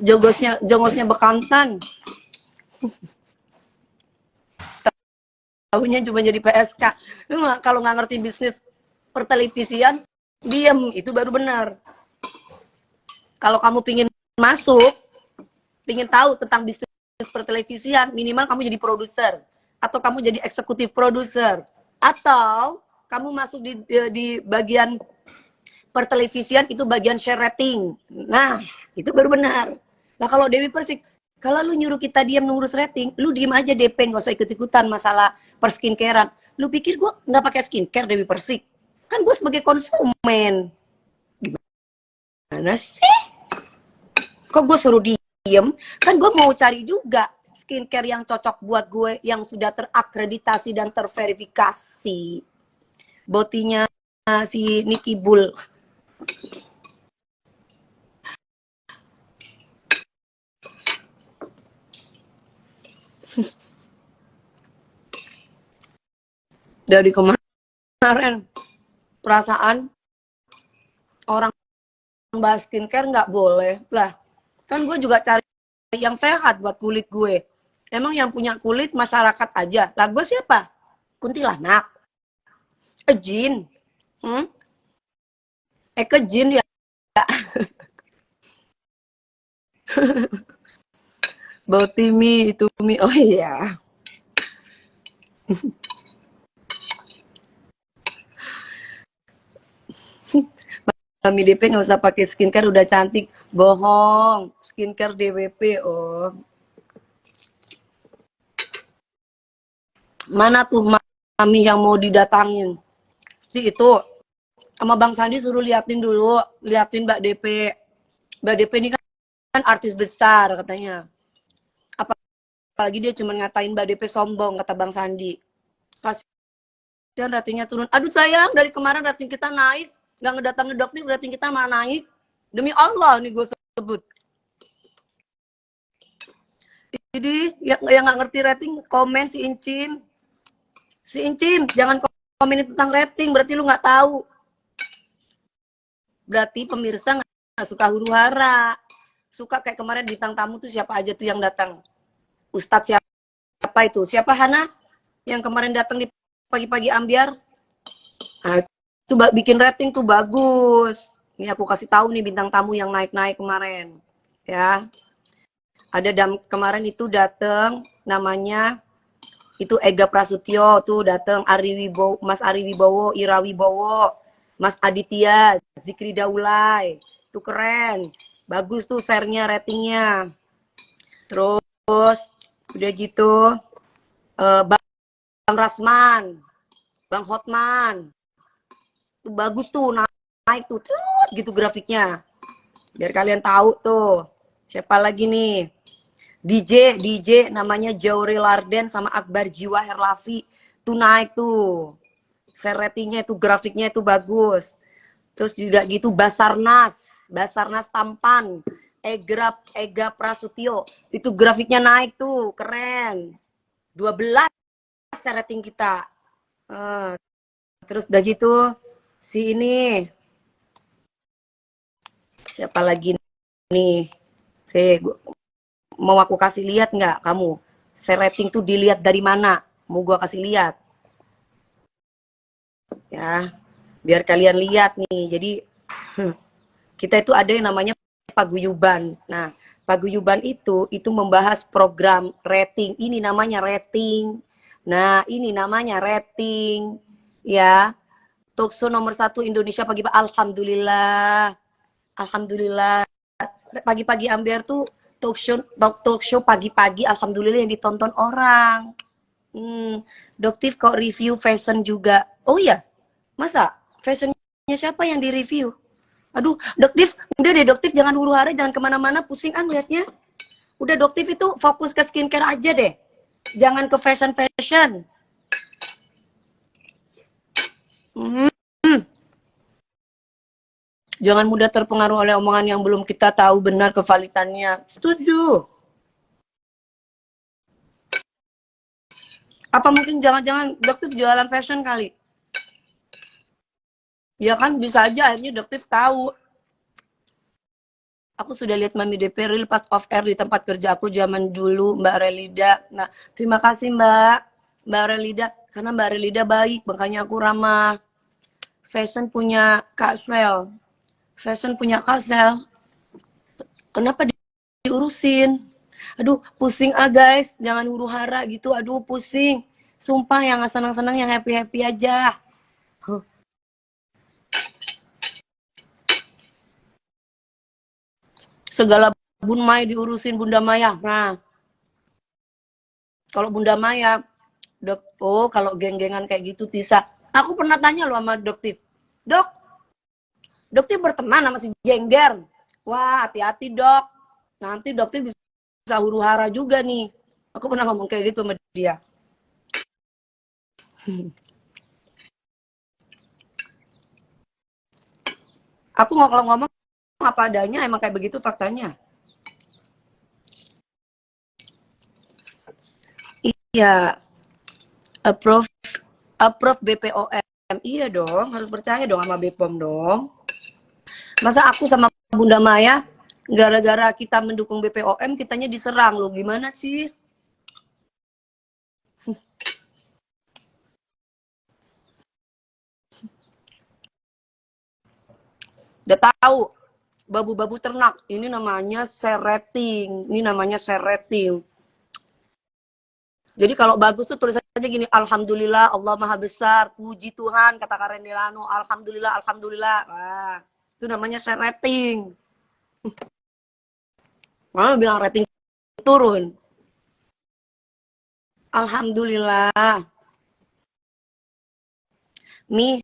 jongosnya bekantan. Tahunya cuma jadi PSK. Lu kalau nggak ngerti bisnis pertelevisian, diem, itu baru benar. Kalau kamu pingin masuk, pingin tahu tentang bisnis pertelevisian, minimal kamu jadi produser, atau kamu jadi eksekutif produser, atau kamu masuk di bagian pertelevisian, itu bagian share rating. Nah, itu baru benar. Nah, kalau Dewi Persik, kalau lu nyuruh kita diam ngurus rating, lu diem aja DP, nggak usah ikut-ikutan masalah perskincarean. Lu pikir gue nggak pakai skincare Dewi Persik? Kan gue sebagai konsumen. Gimana sih? Kok gue suruh diem? Kan gue mau cari juga skincare yang cocok buat gue, yang sudah terakreditasi dan terverifikasi. Botinya si Nicky Bull. Dari kemarin perasaan orang bahas skincare nggak boleh lah, kan gue juga cari yang sehat buat kulit gue. Emang yang punya kulit masyarakat aja lah, gue siapa? Kuntilanak? Jin? Jin ya? Bautimi itu mi, oh iya. Mami DP nggak usah pakai skincare, udah cantik. Bohong, skincare DWP. Oh, mana tuh mami yang mau didatangin? Si itu sama Bang Sandi suruh liatin dulu, liatin Mbak DP. Mbak DP ini kan artis besar katanya. Apalagi dia cuma ngatain Mbak DP sombong, kata Bang Sandi. Kasihan ratingnya turun. Aduh sayang, dari kemarin rating kita naik, nggak ngedatangin dokter, rating kita malah naik. Demi Allah nih gue sebut. Jadi yang nggak ngerti rating, komen si Incim. Si Incim, jangan komenin tentang rating, berarti lu nggak tahu. Berarti pemirsa nggak suka huru-hara. Suka kayak kemarin bintang tamu tuh siapa aja tuh yang datang. Ustadz siapa itu? Siapa Hana? Yang kemarin datang di pagi-pagi ambiar. Nah, itu bikin rating tuh bagus. Ini aku kasih tahu nih bintang tamu yang naik-naik kemarin. Ya. Ada kemarin itu datang namanya itu Ega Prasutyo tuh datang, Mas Ari Wibowo, Ira Wibowo, Mas Aditya, Zikri Daulay. Itu keren. Bagus tuh share-nya, ratingnya. Terus udah gitu Bang Rasman, Bang Hotman. Itu bagus tuh, naik tuh gitu grafiknya. Biar kalian tahu tuh. Siapa lagi nih? DJ namanya Jauri Larden sama Akbar Jiwa Herlafi. Tuh naik tuh. Share ratingnya itu, grafiknya itu bagus. Terus juga gitu Basarnas Tampan, Ega Prasutyo, itu grafiknya naik tuh, keren. 12 rating kita. Terus udah gitu si ini siapa lagi nih? Mau aku kasih lihat nggak kamu? Share rating tuh dilihat dari mana? Mau gua kasih lihat. Ya, biar kalian lihat nih. Jadi kita itu ada yang namanya paguyuban. Nah, paguyuban itu membahas program rating. Ini namanya rating. Nah, ini namanya rating. Ya, talkshow nomor 1 Indonesia pagi. Alhamdulillah. Alhamdulillah. Pagi-pagi ambiar tuh talk show pagi-pagi. Alhamdulillah yang ditonton orang. Doktif kok review fashion juga. Oh iya, masa fashionnya siapa yang di-review? Aduh, Doktif, udah deh Doktif, jangan huru-hara, jangan kemana-mana, pusing liatnya. Udah Doktif itu fokus ke skincare aja deh. Jangan ke fashion. Jangan mudah terpengaruh oleh omongan yang belum kita tahu benar kevalitannya. Setuju. Apa mungkin jangan-jangan Doktif jualan fashion kali? Ya kan bisa aja akhirnya Doktif tahu. Aku sudah lihat Mami DP real pas off air di tempat kerja aku zaman dulu, Mbak Relida. Nah, terima kasih Mbak Relida. Karena Mbak Relida baik, makanya aku ramah. Fashion punya Kak Sel. Fashion punya Kak Sel. Kenapa diurusin? Aduh, pusing guys. Jangan huru hara gitu. Aduh, pusing. Sumpah yang senang-senang, yang happy-happy aja. Segala Bun Mai diurusin Bunda Maya. Nah, kalau Bunda Maya, kalau geng-gengan kayak gitu Tisa. Aku pernah tanya loh sama Doktif. Doktif berteman sama si Jengger. Wah, hati-hati dok. Nanti Doktif bisa huru hara juga nih. Aku pernah ngomong kayak gitu sama dia. Aku kalau ngomong apa adanya, emang kayak begitu faktanya. Iya, approve BPOM. Iya dong, harus percaya dong sama BPOM dong. Masa aku sama Bunda Maya gara-gara kita mendukung BPOM kitanya diserang loh, gimana sih? Udah tahu babu-babu ternak ini namanya share rating, ini namanya share rating. Jadi kalau bagus tuh tulisannya gini, alhamdulillah Allah maha besar, puji Tuhan, kata Karen Delano, alhamdulillah, alhamdulillah. Wah, itu namanya share rating. Malah bilang rating turun. Alhamdulillah. Mi,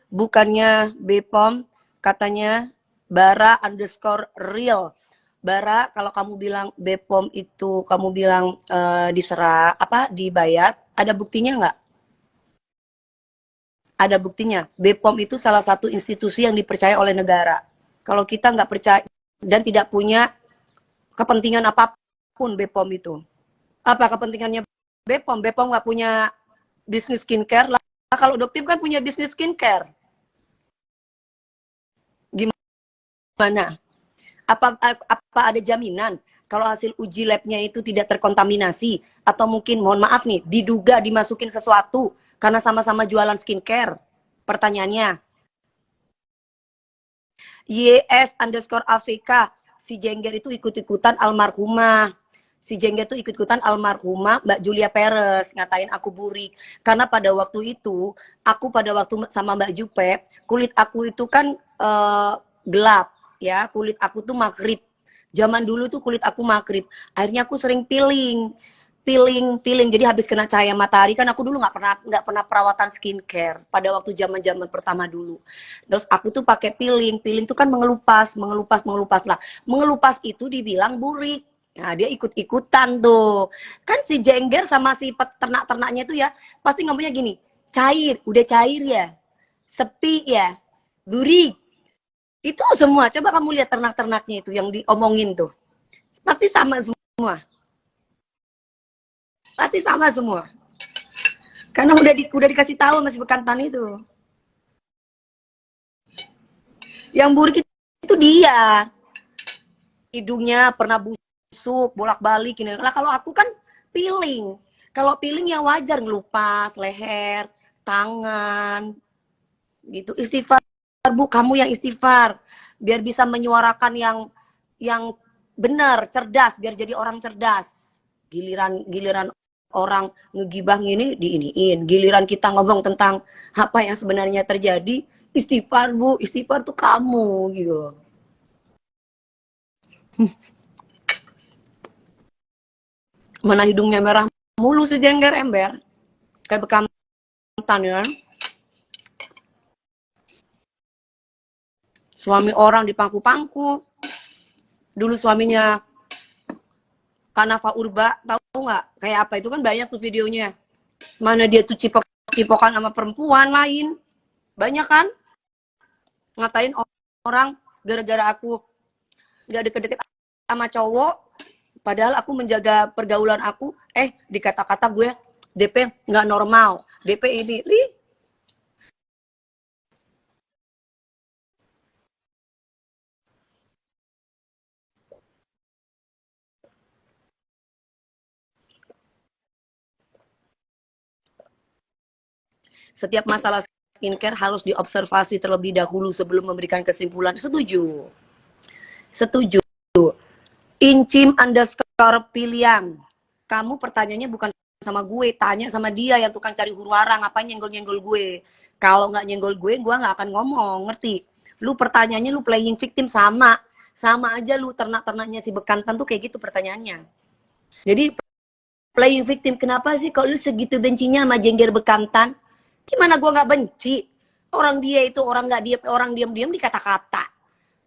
bukannya Bepom, katanya Bara underscore real. Bara, kalau kamu bilang Bepom itu, kamu bilang diserah, dibayar, ada buktinya nggak? Ada buktinya. Bepom itu salah satu institusi yang dipercaya oleh negara. Kalau kita nggak percaya dan tidak punya kepentingan apapun Bepom itu. Apa kepentingannya Bepom? Bepom nggak punya bisnis skincare lah. Kalau Doktif kan punya bisnis skincare. Gimana? Apa ada jaminan kalau hasil uji labnya itu tidak terkontaminasi? Atau mungkin, mohon maaf nih, diduga dimasukin sesuatu karena sama-sama jualan skincare? Pertanyaannya, YS underscore AVK, si Jengger itu ikut-ikutan almarhumah. Si Jengger itu ikut-ikutan almarhumah Mbak Julia Perez, ngatain aku burik. Karena pada waktu itu, aku pada waktu sama Mbak Jupe, kulit aku itu kan gelap, ya. Kulit aku tuh makrib. Zaman dulu tuh kulit aku makrib. Akhirnya aku sering peeling. Jadi habis kena cahaya matahari kan aku dulu nggak pernah perawatan skincare pada waktu zaman pertama dulu. Terus aku tuh pakai peeling tuh kan mengelupas lah. Mengelupas itu dibilang burik. Nah, dia ikut-ikutan tuh. Kan si Jengger sama si ternak-ternaknya tuh ya pasti ngomongnya gini, cair, udah cair ya, sepi ya, burik. Itu semua. Coba kamu lihat ternak-ternaknya itu yang diomongin tuh. Pasti sama semua. Pasti sama semua. Karena udah dikasih tahu masih bekantan itu. Yang burik itu dia. Hidungnya pernah busuk, bolak-balik ini. Lah kalau aku kan peeling. Kalau peeling ya wajar ngelupas leher, tangan, gitu. Istighfar Bu, kamu yang istighfar biar bisa menyuarakan yang benar, cerdas, biar jadi orang cerdas. Giliran orang ngegibah ini diiniin, giliran kita ngomong tentang apa yang sebenarnya terjadi, istighfar Bu, istighfar tuh kamu gitu. Mana hidungnya merah mulu sejengger ember, kayak bekantan ya. Suami orang dipangku-pangku. Dulu suaminya Kanafa Urba, tahu nggak? Kayak apa itu kan banyak tuh videonya. Mana dia tuh cipok-cipokan sama perempuan lain. Banyak kan? Ngatain orang gara-gara aku nggak deket-deket sama cowok. Padahal aku menjaga pergaulan aku. Dikata-kata gue DP nggak normal. DP ini. Setiap masalah skincare harus diobservasi terlebih dahulu sebelum memberikan kesimpulan. Setuju. Setuju. Incim underscore pilihan. Kamu pertanyaannya bukan sama gue, tanya sama dia yang tukang cari huru hara, ngapain nyenggol-nyenggol gue. Kalau nggak nyenggol gue nggak akan ngomong, ngerti? Lu pertanyaannya lu playing victim sama. Sama aja lu ternak-ternaknya si bekantan tuh kayak gitu pertanyaannya. Jadi playing victim, kenapa sih kalau lu segitu bencinya sama jengger bekantan? Gimana gue nggak benci? Orang dia itu orang nggak diam, orang diam-diam di kata-kata.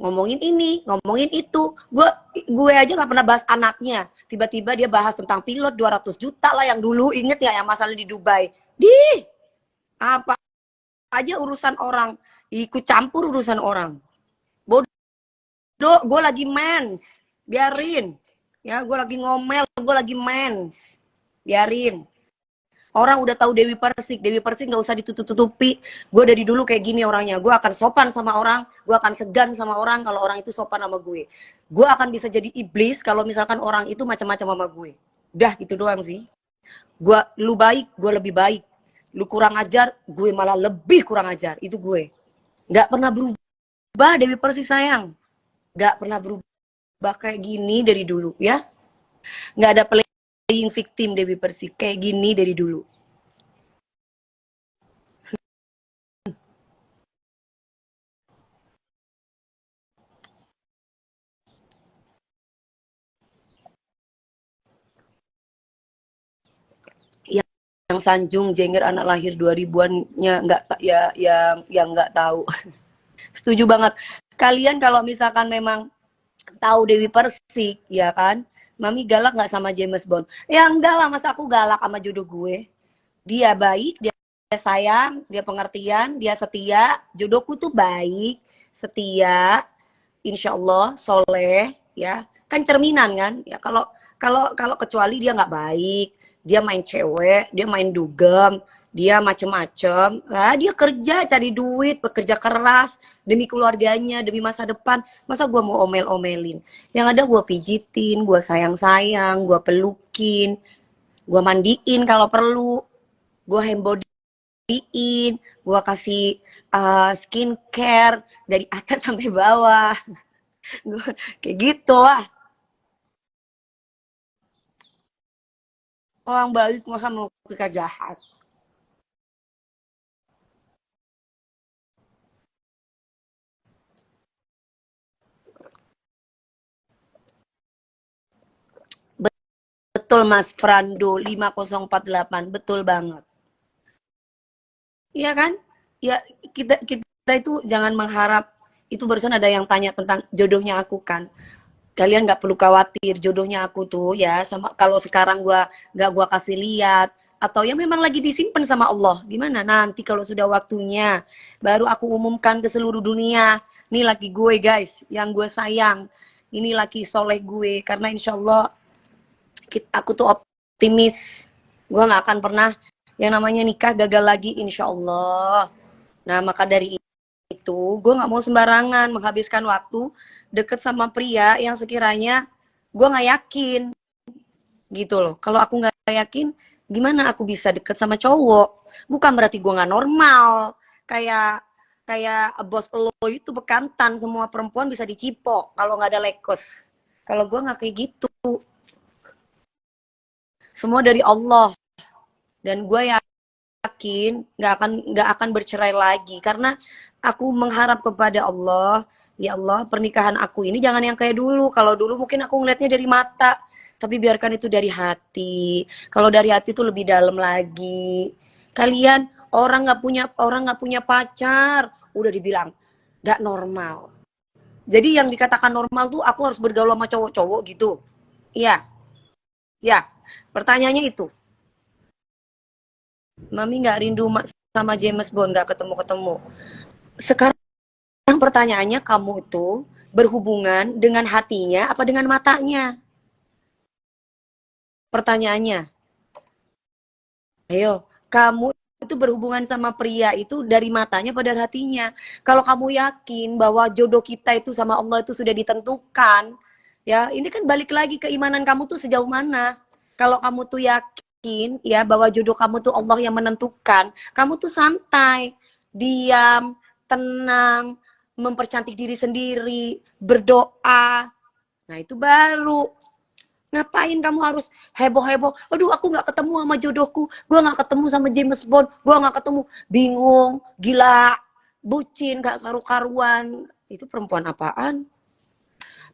Ngomongin ini, ngomongin itu. Gue aja nggak pernah bahas anaknya. Tiba-tiba dia bahas tentang pilot 200 juta lah yang dulu, inget nggak yang masalah di Dubai? Apa aja urusan orang, ikut campur urusan orang. Bodoh, gue lagi mens, biarin. Ya, gue lagi ngomel, gue lagi mens, biarin. Orang udah tahu Dewi Persik nggak usah ditutup-tutupi. Gue dari dulu kayak gini orangnya. Gue akan sopan sama orang, gue akan segan sama orang kalau orang itu sopan sama gue. Gue akan bisa jadi iblis kalau misalkan orang itu macam-macam sama gue. Udah gitu doang sih. Lu baik, gue lebih baik. Lu kurang ajar, gue malah lebih kurang ajar. Itu gue. Nggak pernah berubah Dewi Persik sayang. Nggak pernah berubah kayak gini dari dulu ya. Nggak ada playing victim Dewi Persik kayak gini dari dulu. Yang Sanjung Jengger anak lahir 2000-an-nya nggak ya yang nggak tahu. Setuju banget. Kalian kalau misalkan memang tahu Dewi Persik ya kan, Mami galak nggak sama James Bond? Ya enggak lah, masa aku galak sama jodoh gue. Dia baik, dia sayang, dia pengertian, dia setia. Jodohku tuh baik, setia, insya Allah soleh, ya kan cerminan kan. Ya kalau kecuali dia nggak baik, dia main cewek, dia main dugem, dia macem-macem, nah, dia kerja cari duit, bekerja keras demi keluarganya, demi masa depan. Masa gue mau omel-omelin? Yang ada gue pijitin, gue sayang-sayang, gue pelukin, gue mandiin kalau perlu, gue handbodyin, gue kasih skincare dari atas sampai bawah. Kayak gitu lah. Orang baik masa mau kita jahat. Betul Mas Frando 5048, betul banget. Iya kan? Ya kita kita itu jangan mengharap, itu barusan ada yang tanya tentang jodohnya aku kan. Kalian nggak perlu khawatir jodohnya aku tuh ya, sama kalau sekarang gua kasih lihat atau ya memang lagi disimpan sama Allah. Gimana nanti kalau sudah waktunya baru aku umumkan ke seluruh dunia. Nih laki gue guys, yang gue sayang. Ini laki soleh gue, karena insya Allah aku tuh optimis. Gue nggak akan pernah yang namanya nikah gagal lagi insya Allah. Nah maka dari itu gue nggak mau sembarangan menghabiskan waktu deket sama pria yang sekiranya gue nggak yakin gitu loh. Kalau aku nggak yakin, gimana aku bisa deket sama cowok? Bukan berarti gue nggak normal. Kayak kayak bos lo itu bekantan, semua perempuan bisa dicipok kalau nggak ada lekos. Kalau gue nggak kayak gitu. Semua dari Allah. Dan gue yakin nggak akan bercerai lagi karena aku mengharap kepada Allah, ya Allah pernikahan aku ini jangan yang kayak dulu. Kalau dulu mungkin aku ngeliatnya dari mata, tapi biarkan itu dari hati. Kalau dari hati itu lebih dalam lagi. Kalian orang nggak punya pacar udah dibilang nggak normal. Jadi yang dikatakan normal tuh aku harus bergaul sama cowok-cowok gitu. Iya, ya. Pertanyaannya itu. Mami nggak rindu sama James Bond, nggak ketemu-ketemu. Sekarang pertanyaannya, kamu itu berhubungan dengan hatinya apa dengan matanya? Pertanyaannya, ayo, kamu itu berhubungan sama pria itu dari matanya pada hatinya. Kalau kamu yakin bahwa jodoh kita itu sama Allah itu sudah ditentukan, ya ini kan balik lagi keimanan kamu tuh sejauh mana. Kalau kamu tuh yakin yakin ya bahwa jodoh kamu tuh Allah yang menentukan, kamu tuh santai, diam, tenang, mempercantik diri sendiri, berdoa. Nah, itu baru. Ngapain kamu harus heboh-heboh? Aduh, aku nggak ketemu sama jodohku. Gue nggak ketemu sama James Bond. Gue nggak ketemu. Bingung, gila, bucin, gak karu-karuan. Itu perempuan apaan?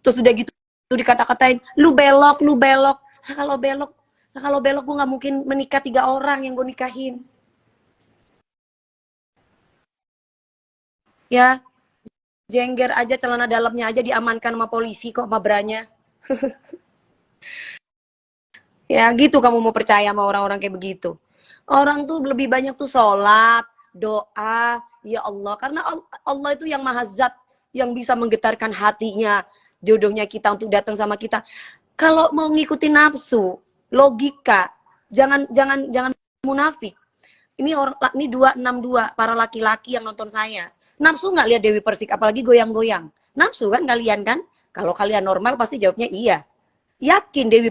Terus udah gitu dikata-katain, lu belok, lu belok. Nah, kalau belok gue nggak mungkin menikah 3 orang yang gue nikahin. Ya, jengger aja celana dalamnya aja diamankan sama polisi kok, sama beranya. Ya gitu kamu mau percaya sama orang-orang kayak begitu. Orang tuh lebih banyak tuh sholat, doa, ya Allah. Karena Allah itu yang maha zat, yang bisa menggetarkan hatinya, jodohnya kita untuk datang sama kita. Kalau mau ngikutin nafsu, logika, jangan munafik. Ini orang ini 262 para laki-laki yang nonton saya. Nafsu nggak lihat Dewi Persik, apalagi goyang-goyang. Nafsu kan kalian kan? Kalau kalian normal pasti jawabnya iya. Yakin Dewi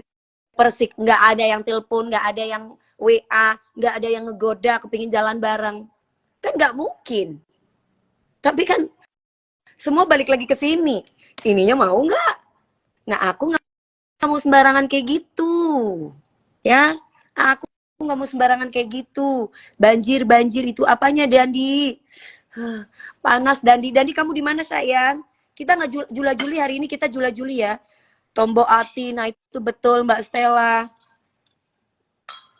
Persik nggak ada yang telepon, nggak ada yang WA, nggak ada yang ngegoda kepingin jalan bareng. Kan nggak mungkin. Tapi kan semua balik lagi ke sini. Ininya mau nggak? Nah, aku nggak mau sembarangan kayak gitu. Ya, aku nggak mau sembarangan kayak gitu. Banjir itu apanya, Dandi? Panas, Dandi. Dandi, kamu di mana, sayang? Kita nggak jula-juli hari ini, kita jula-juli ya. Tombok Ati, nah itu betul Mbak Stella.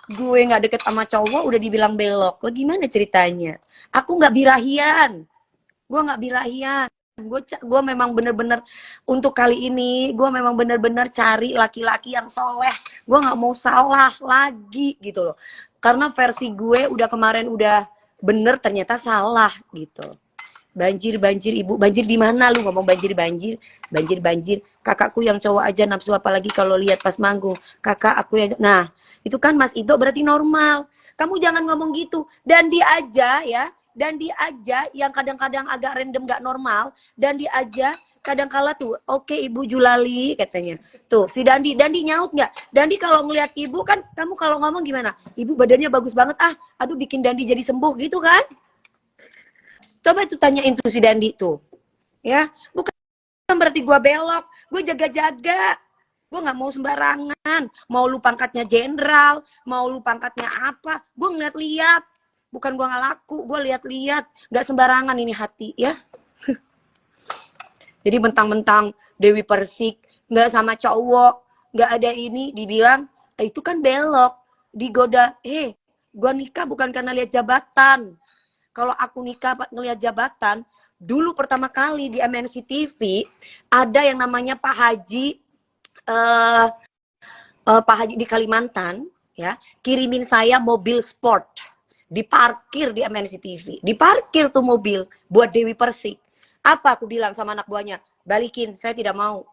Gue nggak deket sama cowok udah dibilang belok. Lo gimana ceritanya? Aku nggak birahian. Gue nggak birahian. Gue memang bener-bener untuk kali ini gue memang bener-bener cari laki-laki yang soleh. Gue nggak mau salah lagi gitu loh. Karena versi gue udah kemarin udah bener ternyata salah gitu. Banjir ibu, banjir di mana lu ngomong banjir. Kakakku yang cowok aja nafsu, apalagi kalau lihat pas manggung. Kakak aku yang, nah itu kan Mas Ito berarti normal. Kamu jangan ngomong gitu. Dan dia aja ya, dan dia aja yang kadang-kadang agak random gak normal. Dan dia aja kadang kala tuh, oke Ibu Julali katanya. Tuh si Dandi nyaut nggak? Dandi kalau ngeliat ibu kan, kamu kalau ngomong gimana? Ibu badannya bagus banget, aduh bikin Dandi jadi sembuh gitu kan? Coba itu tanyain tuh si Dandi tuh. Ya, bukan berarti gue belok. Gue jaga-jaga. Gue gak mau sembarangan. Mau lu pangkatnya jenderal, mau lu pangkatnya apa. Gue ngeliat-liat. Bukan gue gak laku, gue lihat-lihat. Gak sembarangan ini hati ya. Jadi mentang-mentang Dewi Persik, gak sama cowok, gak ada ini, dibilang, itu kan belok. Digoda, gue nikah bukan karena lihat jabatan. Kalau aku nikah ngelihat jabatan, dulu pertama kali di MNC TV ada yang namanya Pak Haji, Pak Haji di Kalimantan, ya kirimin saya mobil sport, diparkir di MNC TV, diparkir tuh mobil buat Dewi Persik. Apa aku bilang sama anak buahnya? Balikin, saya tidak mau.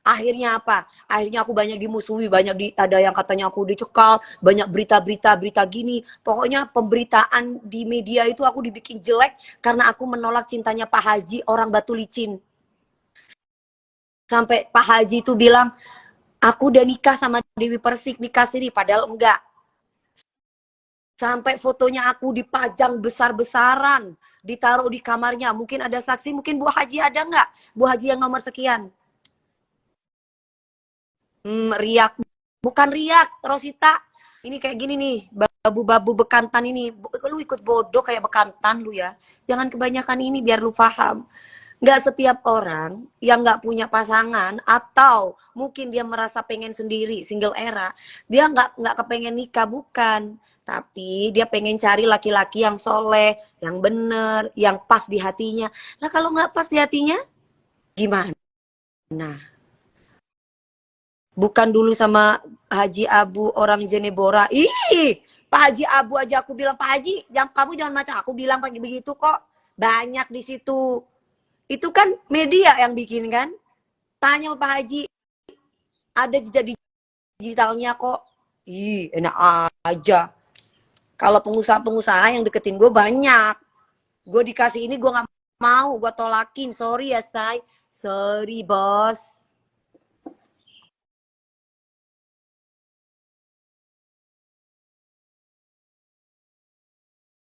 Akhirnya apa? Akhirnya aku banyak dimusuhi, ada yang katanya aku dicekal, banyak berita gini. Pokoknya pemberitaan di media itu aku dibikin jelek karena aku menolak cintanya Pak Haji, orang Batu Licin. Sampai Pak Haji itu bilang, aku udah nikah sama Dewi Persik, nikah siri, padahal enggak. Sampai fotonya aku dipajang besar-besaran, ditaruh di kamarnya. Mungkin ada saksi, mungkin Bu Haji ada enggak? Bu Haji yang nomor sekian. Riak, bukan riak, Rosita. Ini kayak gini nih, babu-babu bekantan ini. Lu ikut bodoh kayak bekantan lu ya. Jangan kebanyakan ini biar lu paham. Nggak setiap orang yang nggak punya pasangan atau mungkin dia merasa pengen sendiri, single era, dia nggak kepengen nikah, bukan. Tapi dia pengen cari laki-laki yang soleh, yang bener, yang pas di hatinya. Nah kalau nggak pas di hatinya, gimana? Nah, bukan dulu sama Haji Abu orang Jenebora. Ih, Pak Haji Abu aja aku bilang, Pak Haji, kamu jangan macam aku bilang pagi begitu kok. Banyak di situ. Itu kan media yang bikin kan. Tanya sama Pak Haji, ada jejak digitalnya kok. Ih, enak aja. Kalau pengusaha-pengusaha yang deketin gue banyak. Gue dikasih ini gue gak mau, gue tolakin. Sorry ya, say. Sorry, bos.